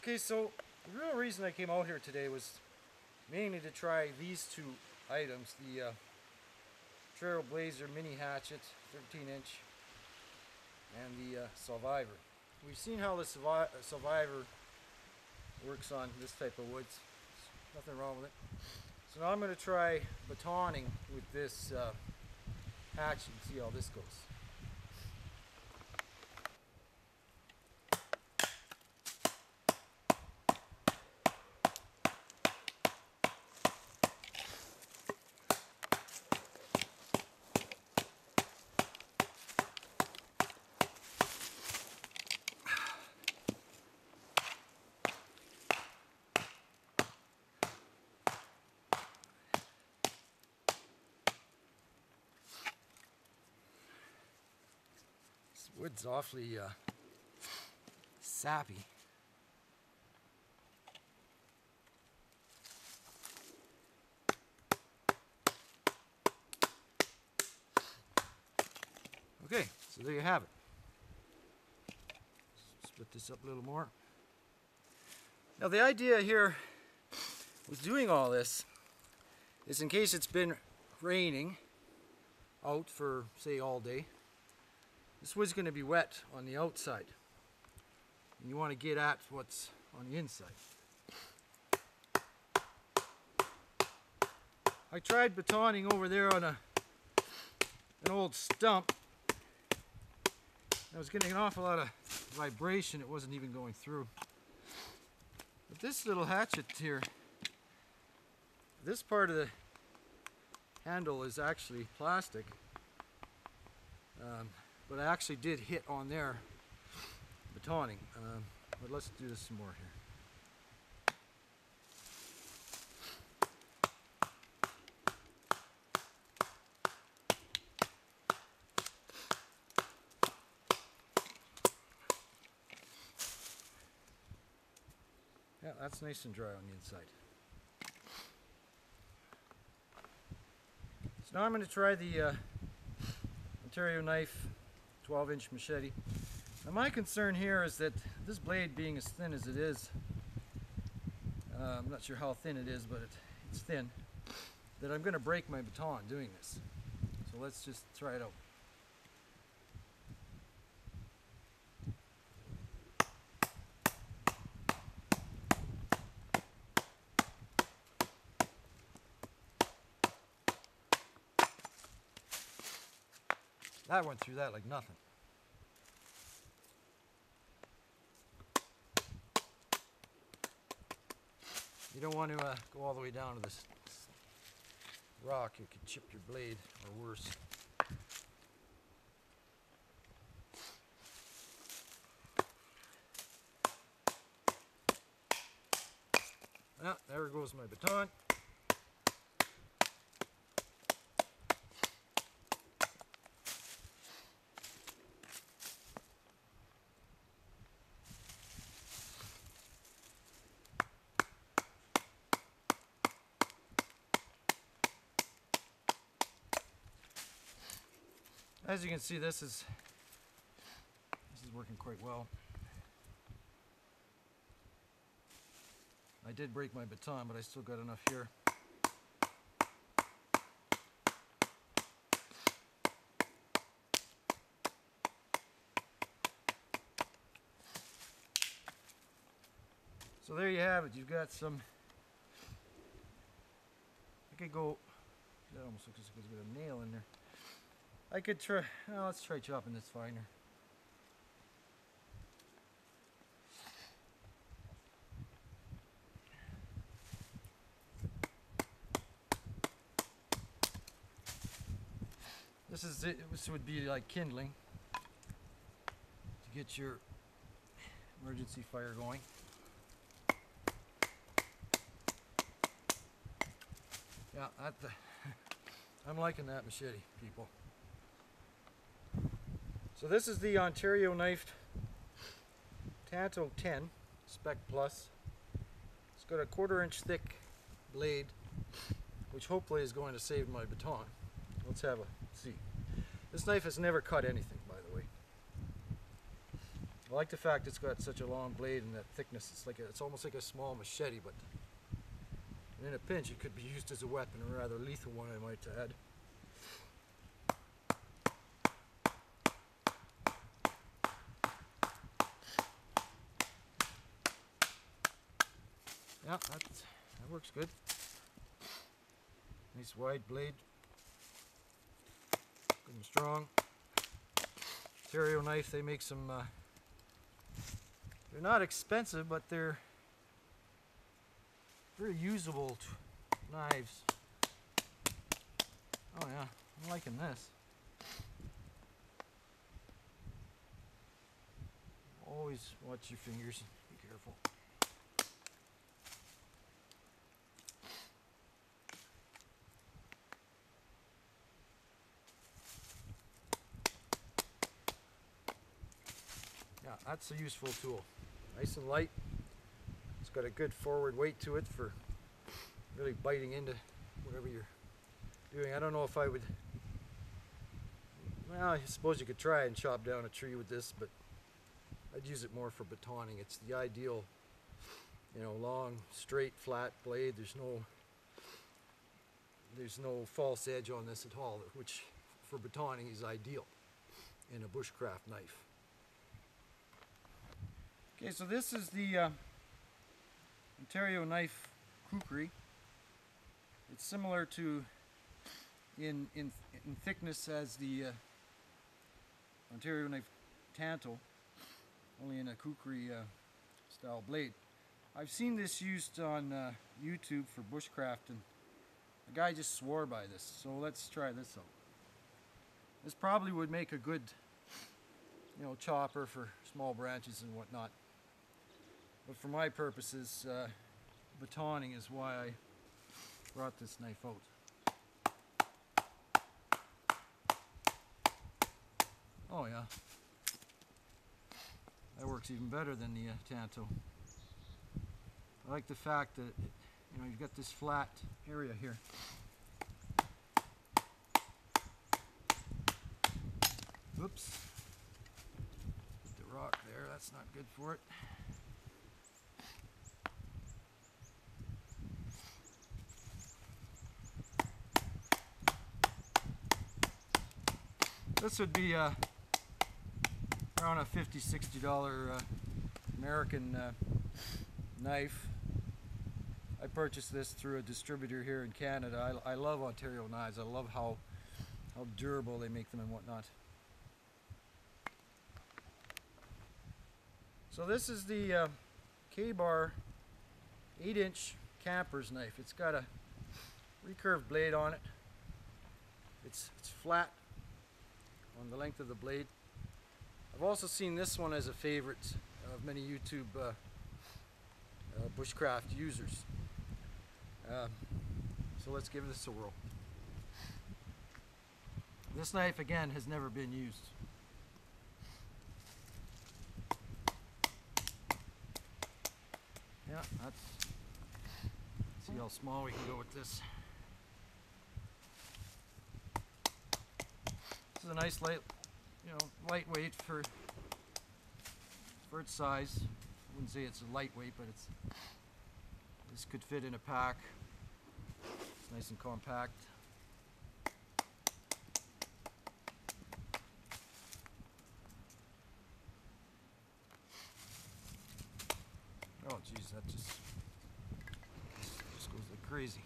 Okay, so the real reason I came out here today was mainly to try these two items, the Trailblazer mini hatchet, 13-inch, and the Survivor. We've seen how the Survivor works on this type of woods. There's nothing wrong with it. So now I'm going to try batoning with this hatchet and see how this goes. This wood's awfully sappy. Okay, so there you have it. Split this up a little more. Now the idea here with doing all this is in case it's been raining out for, say, all day, this wood's going to be wet on the outside. And you want to get at what's on the inside. I tried batoning over there on an old stump. I was getting an awful lot of vibration. It wasn't even going through. But this little hatchet here, this part of the handle is actually plastic. But I actually did hit on there batoning. But let's do this some more here. Yeah, that's nice and dry on the inside. So now I'm going to try the Ontario knife 12-inch machete. Now my concern here is that this blade being as thin as it is, I'm not sure how thin it is, but it's thin, that I'm going to break my baton doing this. So let's just try it out. That went through that like nothing. You don't want to go all the way down to this rock. You could chip your blade, or worse. Ah, there goes my baton. As you can see, this is working quite well. I did break my baton, but I still got enough here. So there you have it. You've got some. I could go. That almost looks like it's got a nail in there. I could try, well, let's try chopping this finer. This is it. This would be like kindling to get your emergency fire going. Yeah, I'm liking that machete, people. So this is the Ontario Knife Tanto 10 Spec Plus. It's got a 1/4-inch thick blade, which hopefully is going to save my baton. Let's see. This knife has never cut anything, by the way. I like the fact it's got such a long blade and that thickness. It's almost like a small machete, but in a pinch it could be used as a weapon, a rather lethal one, I might add. Yeah, that works good. Nice wide blade, good and strong. Ontario knife, they make some, they're not expensive, but they're very usable knives. Oh yeah, I'm liking this. Always watch your fingers, be careful. Yeah, that's a useful tool. Nice and light. It's got a good forward weight to it for really biting into whatever you're doing. I don't know if I would, well, I suppose you could try and chop down a tree with this, but I'd use it more for batoning. It's the ideal, long, straight, flat blade. There's no false edge on this at all, which for batoning is ideal in a bushcraft knife. Okay, so this is the Ontario knife kukri. It's similar to in thickness as the Ontario knife tanto, only in a kukri style blade. I've seen this used on YouTube for bushcraft, and the guy just swore by this, so let's try this out. This probably would make a good chopper for small branches and whatnot, but for my purposes, batoning is why I brought this knife out. Oh yeah, that works even better than the tanto. I like the fact that you've got this flat area here. Oops, put the rock there, that's not good for it. This would be around a $50, $60 American knife. I purchased this through a distributor here in Canada. I love Ontario knives. I love how durable they make them and whatnot. So this is the K-Bar 8-inch camper's knife. It's got a recurved blade on it. It's flat on the length of the blade. I've also seen this one as a favorite of many YouTube bushcraft users. So let's give this a whirl. This knife again has never been used. Yeah, let's see how small we can go with this. This is a nice light, lightweight for its size. I wouldn't say it's a lightweight, but this could fit in a pack. It's nice and compact. Oh geez, that just goes like crazy.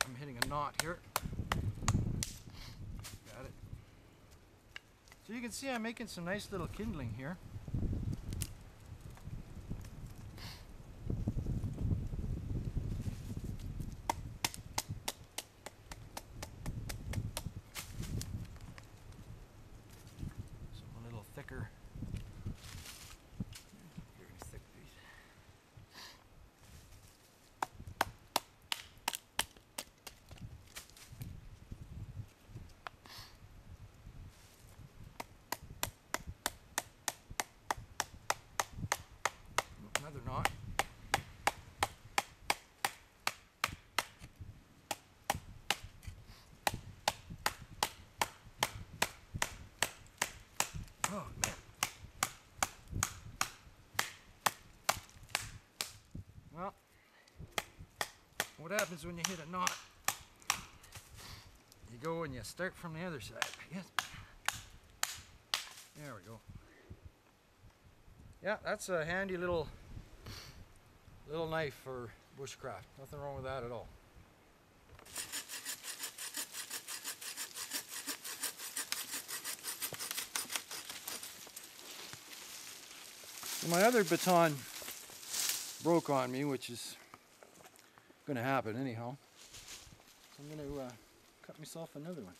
I'm hitting a knot here. Got it. So you can see I'm making some nice little kindling here. Some a little thicker. Very thick piece. Another knot. Oh man. Well, what happens when you hit a knot? You go and you start from the other side, I guess. There we go. Yeah, that's a handy little knife for bushcraft. Nothing wrong with that at all. My other baton broke on me, which is going to happen anyhow. So I'm going to cut myself another one.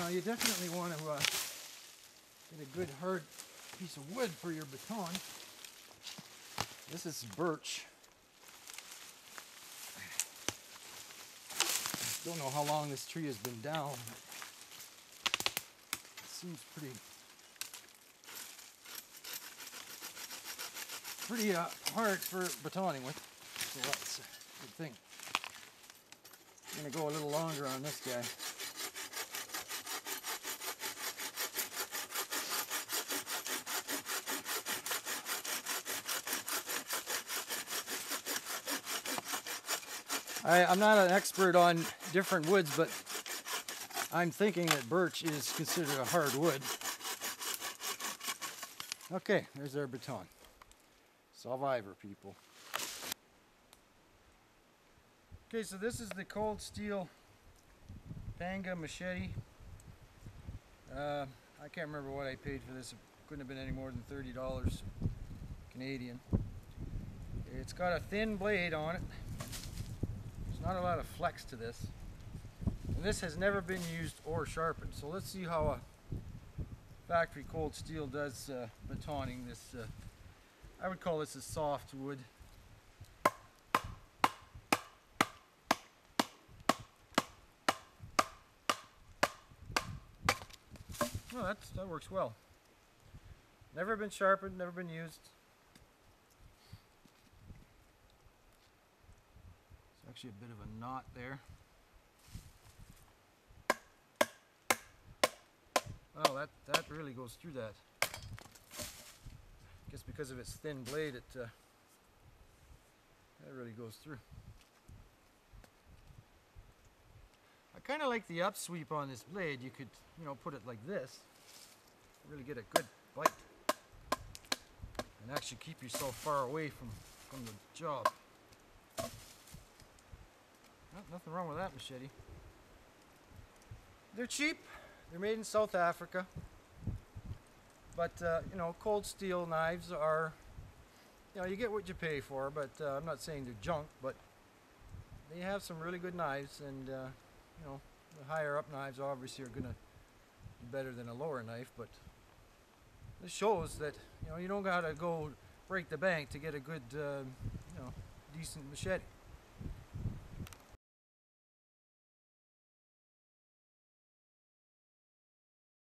You definitely want to get a good hard piece of wood for your baton. This is birch. Don't know how long this tree has been down. It seems pretty hard for batoning with, so that's a good thing. I'm going to go a little longer on this guy. I'm not an expert on different woods, but I'm thinking that birch is considered a hard wood. Okay, there's our baton. Survivor, people. Okay, so this is the cold steel panga machete. I can't remember what I paid for this. It couldn't have been any more than $30 Canadian. It's got a thin blade on it. Not a lot of flex to this, and this has never been used or sharpened. So let's see how a factory cold steel does batoning this. I would call this a soft wood. Oh, that works well. Never been sharpened, never been used. Actually a bit of a knot there. Well, that really goes through that. I guess because of its thin blade, that really goes through. I kind of like the upsweep on this blade. You could, put it like this, really get a good bite, and actually keep yourself far away from the job. Nothing wrong with that machete. They're cheap. They're made in South Africa. But, cold steel knives are, you get what you pay for, but I'm not saying they're junk, but they have some really good knives, and, the higher up knives obviously are going to be better than a lower knife, but this shows that, you don't got to go break the bank to get a good, decent machete.